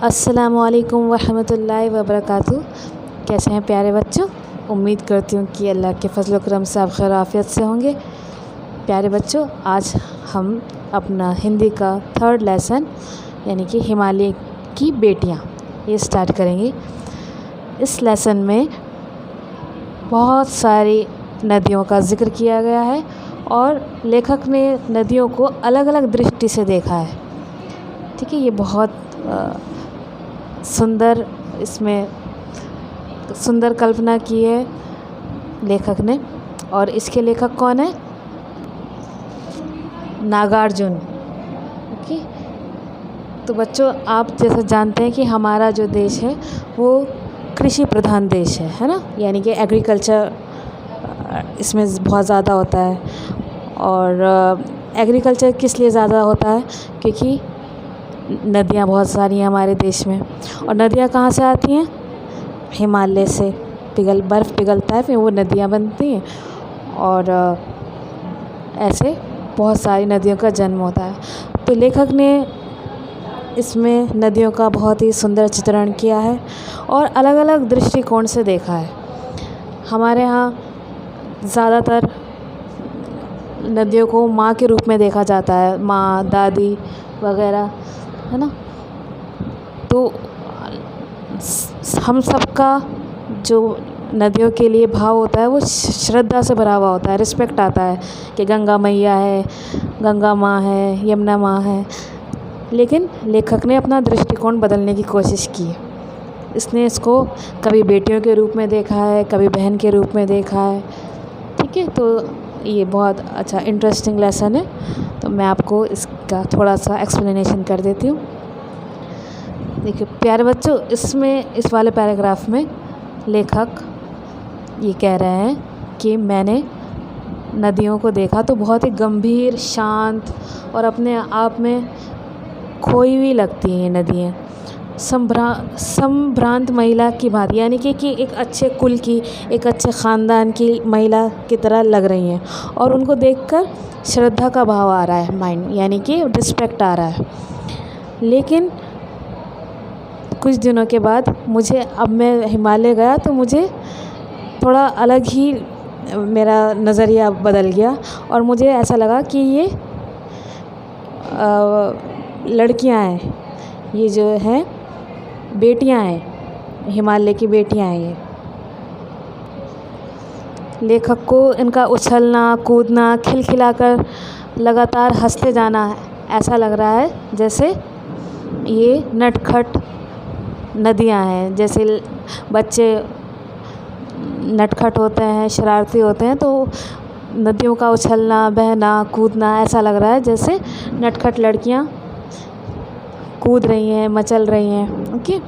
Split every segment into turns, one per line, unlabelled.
अस्सलामुअलैकुम वरहमतुल्लाहि वबरकातुहू। कैसे हैं प्यारे बच्चों? उम्मीद करती हूँ कि अल्लाह के फजल करम से आप खैर आफियत से होंगे। प्यारे बच्चों, आज हम अपना हिंदी का थर्ड लेसन यानी कि हिमालय की बेटियाँ ये स्टार्ट करेंगे। इस लेसन में बहुत सारी नदियों का ज़िक्र किया गया है और लेखक ने नदियों को अलग अलग दृष्टि से देखा है। ठीक है, ये बहुत सुंदर इसमें सुंदर कल्पना की है लेखक ने। और इसके लेखक कौन है? नागार्जुन। ओके, तो बच्चों, आप जैसा जानते हैं कि हमारा जो देश है वो कृषि प्रधान देश है ना, यानी कि एग्रीकल्चर इसमें बहुत ज़्यादा होता है। और एग्रीकल्चर किस लिए ज़्यादा होता है? क्योंकि नदियाँ बहुत सारी हैं हमारे देश में। और नदियाँ कहाँ से आती हैं? हिमालय से बर्फ़ पिघलता है, फिर वो नदियाँ बनती हैं और ऐसे बहुत सारी नदियों का जन्म होता है। तो लेखक ने इसमें नदियों का बहुत ही सुंदर चित्रण किया है और अलग अलग दृष्टिकोण से देखा है। हमारे यहाँ ज़्यादातर नदियों को माँ के रूप में देखा जाता है, माँ, दादी वगैरह, है ना। तो हम सबका जो नदियों के लिए भाव होता है वो श्रद्धा से भरा हुआ होता है, रिस्पेक्ट आता है कि गंगा मैया है, गंगा माँ है, यमुना माँ है। लेकिन लेखक ने अपना दृष्टिकोण बदलने की कोशिश की है। इसने इसको कभी बेटियों के रूप में देखा है, कभी बहन के रूप में देखा है। ठीक है, तो ये बहुत अच्छा इंटरेस्टिंग लेसन है। तो मैं आपको इसका थोड़ा सा एक्सप्लेनेशन कर देती हूँ। देखिए प्यारे बच्चों, इसमें इस वाले पैराग्राफ में लेखक ये कह रहे हैं कि मैंने नदियों को देखा तो बहुत ही गंभीर, शांत और अपने आप में खोई हुई लगती हैं ये नदियाँ। संभ्रांत महिला की भांति, यानी कि एक अच्छे कुल की, एक अच्छे ख़ानदान की महिला की तरह लग रही हैं। और उनको देखकर श्रद्धा का भाव आ रहा है, माइंड यानी कि रिस्पेक्ट आ रहा है। लेकिन कुछ दिनों के बाद अब मैं हिमालय गया तो मुझे थोड़ा अलग ही मेरा नज़रिया बदल गया और मुझे ऐसा लगा कि ये लड़कियां हैं, ये जो हैं बेटियां हैं, हिमालय की बेटियां हैं ये। लेखक को इनका उछलना, कूदना, खिलखिलाकर लगातार हंसते जाना ऐसा लग रहा है जैसे ये नटखट नदियां हैं। जैसे बच्चे नटखट होते हैं, शरारती होते हैं, तो नदियों का उछलना, बहना, कूदना ऐसा लग रहा है जैसे नटखट लड़कियां कूद रही हैं, मचल रही हैं। ओके,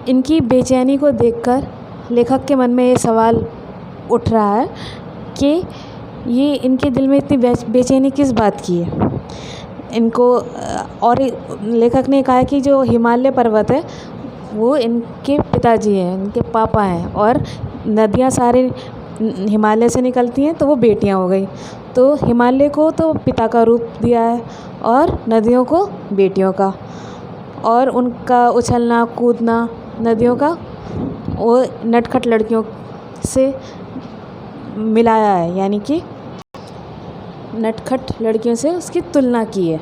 इनकी बेचैनी को देखकर लेखक के मन में ये सवाल उठ रहा है कि ये इनके दिल में इतनी बेचैनी किस बात की है इनको। और लेखक ने कहा कि जो हिमालय पर्वत है वो इनके पिताजी हैं, इनके पापा हैं, और नदियाँ सारे हिमालय से निकलती हैं तो वो बेटियां हो गई। तो हिमालय को तो पिता का रूप दिया है और नदियों को बेटियों का, और उनका उछलना कूदना नदियों का वो नटखट लड़कियों से मिलाया है, यानी कि नटखट लड़कियों से उसकी तुलना की है।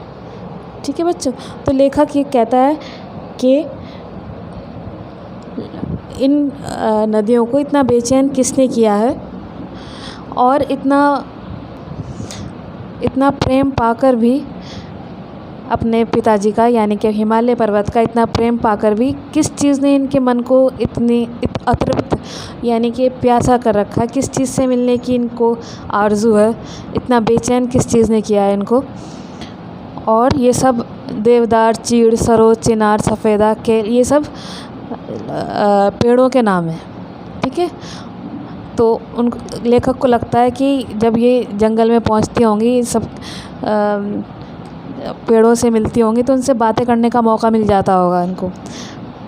ठीक है बच्चों, तो लेखक ये कहता है कि इन नदियों को इतना बेचैन किसने किया है और इतना प्रेम पाकर भी अपने पिताजी का, यानी कि हिमालय पर्वत का इतना प्रेम पाकर भी किस चीज़ ने इनके मन को इतनी अतृप्त यानी कि प्यासा कर रखा, किस चीज़ से मिलने की इनको आरज़ू है, इतना बेचैन किस चीज़ ने किया है इनको। और ये सब देवदार, चीड़, सरोज, चिनार, सफ़ेदा के ये सब पेड़ों के नाम हैं। ठीक है, तो उन लेखक को लगता है कि जब ये जंगल में पहुंचती होंगी, सब पेड़ों से मिलती होंगी, तो उनसे बातें करने का मौका मिल जाता होगा इनको।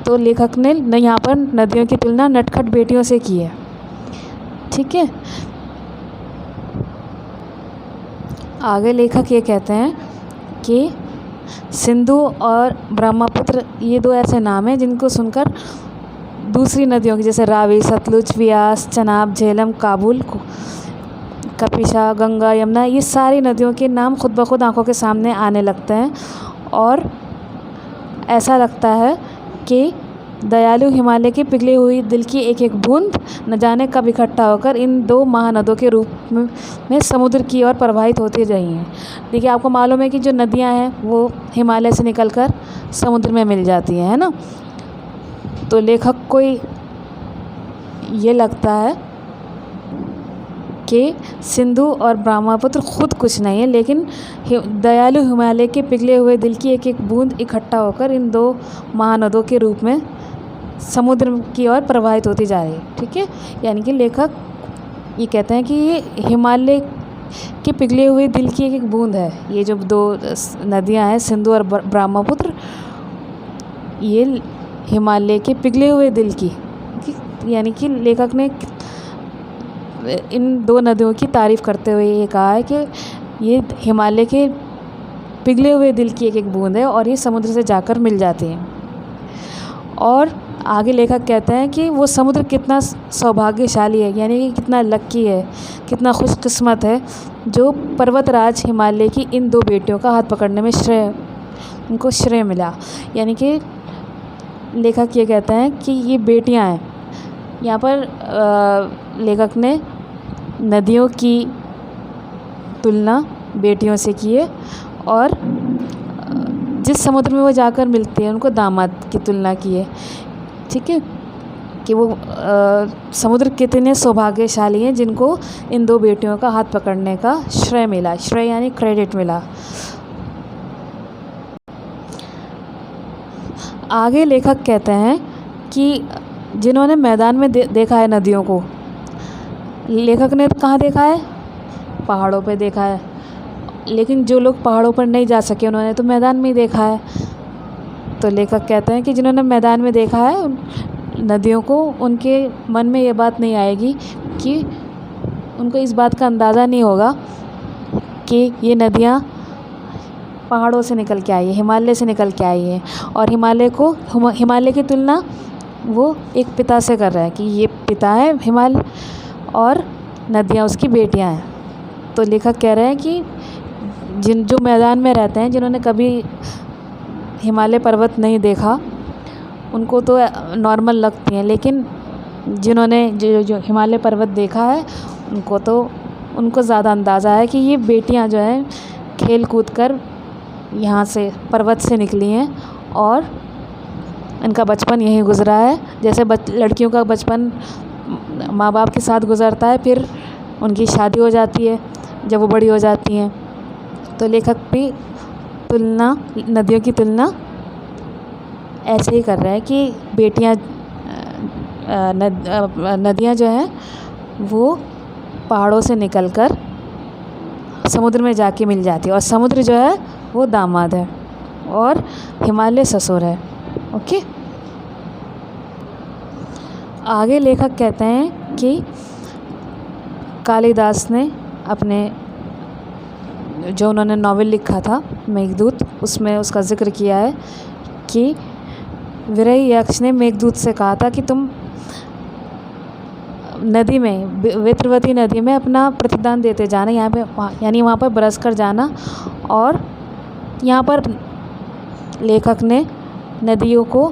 तो लेखक ने यहाँ पर नदियों की तुलना नटखट बेटियों से की है। ठीक है, आगे लेखक ये कहते हैं कि सिंधु और ब्रह्मपुत्र ये दो ऐसे नाम हैं जिनको सुनकर दूसरी नदियों की जैसे रावी, सतलुज, व्यास, चनाब, झेलम, काबुल, कपिशा, गंगा, यमुना, ये सारी नदियों के नाम खुद ब खुद आंखों के सामने आने लगते हैं और ऐसा लगता है कि दयालु हिमालय की पिघली हुई दिल की एक एक बूंद न जाने कब इकट्ठा होकर इन दो महानदों के रूप में समुद्र की ओर प्रवाहित होती रही हैं। देखिए, आपको मालूम है कि जो नदियां हैं वो हिमालय से निकलकर समुद्र में मिल जाती हैं, है ना। तो लेखक को ये लगता है कि सिंधु और ब्रह्मपुत्र खुद कुछ नहीं है, लेकिन दयालु हिमालय के पिघले हुए दिल की एक एक बूंद इकट्ठा होकर इन दो महानदों के रूप में समुद्र की ओर प्रवाहित होती जा रही है। ठीक है, यानी कि लेखक ये कहते हैं कि ये हिमालय के पिघले हुए दिल की एक एक बूंद है। ये जो दो नदियां हैं सिंधु और ब्रह्मपुत्र, ये हिमालय के पिघले हुए दिल की, यानी कि लेखक ने इन दो नदियों की तारीफ़ करते हुए ये कहा है कि ये हिमालय के पिघले हुए दिल की एक एक बूंद है और ये समुद्र से जाकर मिल जाती हैं। और आगे लेखक कहते हैं कि वो समुद्र कितना सौभाग्यशाली है, यानी कि कितना लक्की है, कितना खुशकिस्मत है जो पर्वतराज हिमालय की इन दो बेटियों का हाथ पकड़ने में उनको श्रेय मिला। यानी कि लेखक ये कहते हैं कि ये बेटियां हैं। यहाँ पर लेखक ने नदियों की तुलना बेटियों से की है और जिस समुद्र में वो जाकर मिलती हैं उनको दामाद की तुलना की है। ठीक है, कि वो समुद्र कितने सौभाग्यशाली हैं जिनको इन दो बेटियों का हाथ पकड़ने का श्रेय मिला। श्रेय यानी क्रेडिट मिला। आगे लेखक कहते हैं कि जिन्होंने मैदान में देखा है नदियों को, लेखक ने कहाँ देखा है? पहाड़ों पे देखा है। लेकिन जो लोग पहाड़ों पर नहीं जा सके उन्होंने तो मैदान में ही देखा है। तो लेखक कहते हैं कि जिन्होंने मैदान में देखा है नदियों को, उनके मन में ये बात नहीं आएगी कि उनको इस बात का अंदाज़ा नहीं होगा कि ये नदियाँ पहाड़ों से निकल के आई है, हिमालय से निकल के आई है। और हिमालय की तुलना वो एक पिता से कर रहा है कि ये पिता है हिमालय और नदियाँ उसकी बेटियाँ हैं। तो लेखक कह रहे हैं कि जो मैदान में रहते हैं, जिन्होंने कभी हिमालय पर्वत नहीं देखा, उनको तो नॉर्मल लगती हैं, लेकिन जिन्होंने जो हिमालय पर्वत देखा है उनको ज़्यादा अंदाज़ा है कि ये बेटियां जो हैं खेल कूद कर यहाँ से पर्वत से निकली हैं और इनका बचपन यहीं गुजरा है। जैसे लड़कियों का बचपन माँ बाप के साथ गुजरता है, फिर उनकी शादी हो जाती है जब वो बड़ी हो जाती हैं। तो लेखक भी नदियों की तुलना ऐसे ही कर रहे हैं कि नदियाँ जो हैं वो पहाड़ों से निकलकर समुद्र में जाके मिल जाती है और समुद्र जो है वो दामाद है और हिमालय ससुर है। ओके, आगे लेखक कहते हैं कि कालिदास ने अपने जो उन्होंने नॉवेल लिखा था मेघदूत, उसमें उसका जिक्र किया है कि विरही यक्ष ने मेघदूत से कहा था कि तुम नदी में, वेत्रवती नदी में अपना प्रतिदान देते जाना, यहाँ पे यानी वहाँ पर बरस कर जाना। और यहाँ पर लेखक ने नदियों को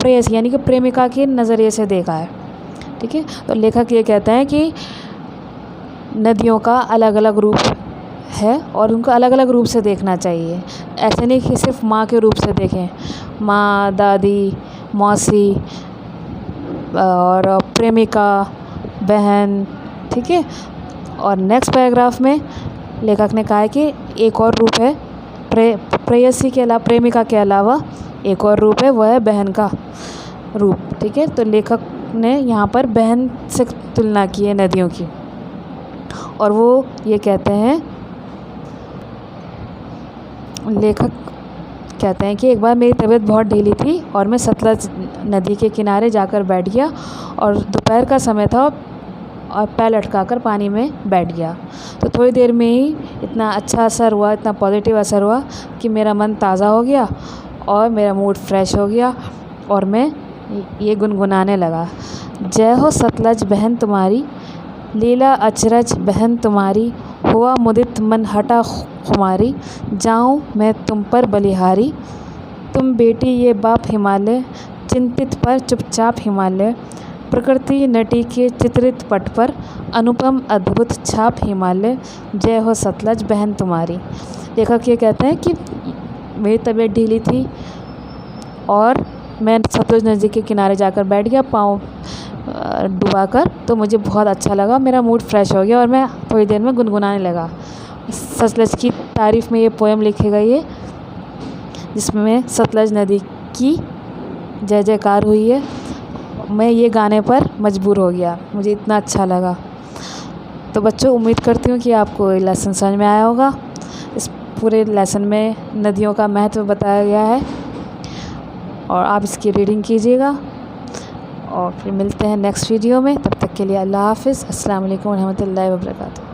प्रेयसी यानी कि प्रेमिका के नज़रिए से देखा है। ठीक है, तो लेखक ये कहते हैं कि नदियों का अलग अलग रूप है और उनको अलग अलग रूप से देखना चाहिए। ऐसे नहीं कि सिर्फ माँ के रूप से देखें, माँ, दादी, मौसी और प्रेमिका, बहन। ठीक है, और नेक्स्ट पैराग्राफ में लेखक ने कहा है कि एक और रूप है प्रेयसी के अलावा, प्रेमिका के अलावा एक और रूप है, वह है बहन का रूप। ठीक है, तो लेखक ने यहाँ पर बहन से तुलना की है नदियों की और वो ये कहते हैं, लेखक कहते हैं कि एक बार मेरी तबीयत बहुत ढीली थी और मैं सतलज नदी के किनारे जाकर बैठ गया और दोपहर का समय था और पैर लटकाकर पानी में बैठ गया। तो थोड़ी देर में ही इतना अच्छा असर हुआ, इतना पॉजिटिव असर हुआ कि मेरा मन ताज़ा हो गया और मेरा मूड फ्रेश हो गया और मैं ये गुनगुनाने लगा। जय हो सतलज बहन तुम्हारी, लीला अचरज बहन तुम्हारी, हुआ मुदित मन हटा खुमारी, जाऊँ मैं तुम पर बलिहारी। तुम बेटी ये बाप हिमालय, चिंतित पर चुपचाप हिमालय, प्रकृति नटी के चित्रित पट पर, अनुपम अद्भुत छाप हिमालय, जय हो सतलज बहन तुम्हारी। लेखक ये कहते हैं कि मेरी तबीयत ढीली थी और मैं सतलज नदी के किनारे जाकर बैठ गया पाँव डुबाकर, तो मुझे बहुत अच्छा लगा, मेरा मूड फ्रेश हो गया और मैं थोड़ी देर में गुनगुनाने लगा। सतलज की तारीफ़ में ये पोएम लिखी गई है जिसमें सतलज नदी की जय जयकार हुई है। मैं ये गाने पर मजबूर हो गया, मुझे इतना अच्छा लगा। तो बच्चों, उम्मीद करती हूँ कि आपको ये लेसन समझ में आया होगा। इस पूरे लेसन में नदियों का महत्व बताया गया है और आप इसकी रीडिंग कीजिएगा और फिर मिलते हैं नेक्स्ट वीडियो में। तब तक के लिए अल्लाह हाफ़िज़। अस्सलाम वालेकुम रहमतुल्लाहि व बरकातुहू।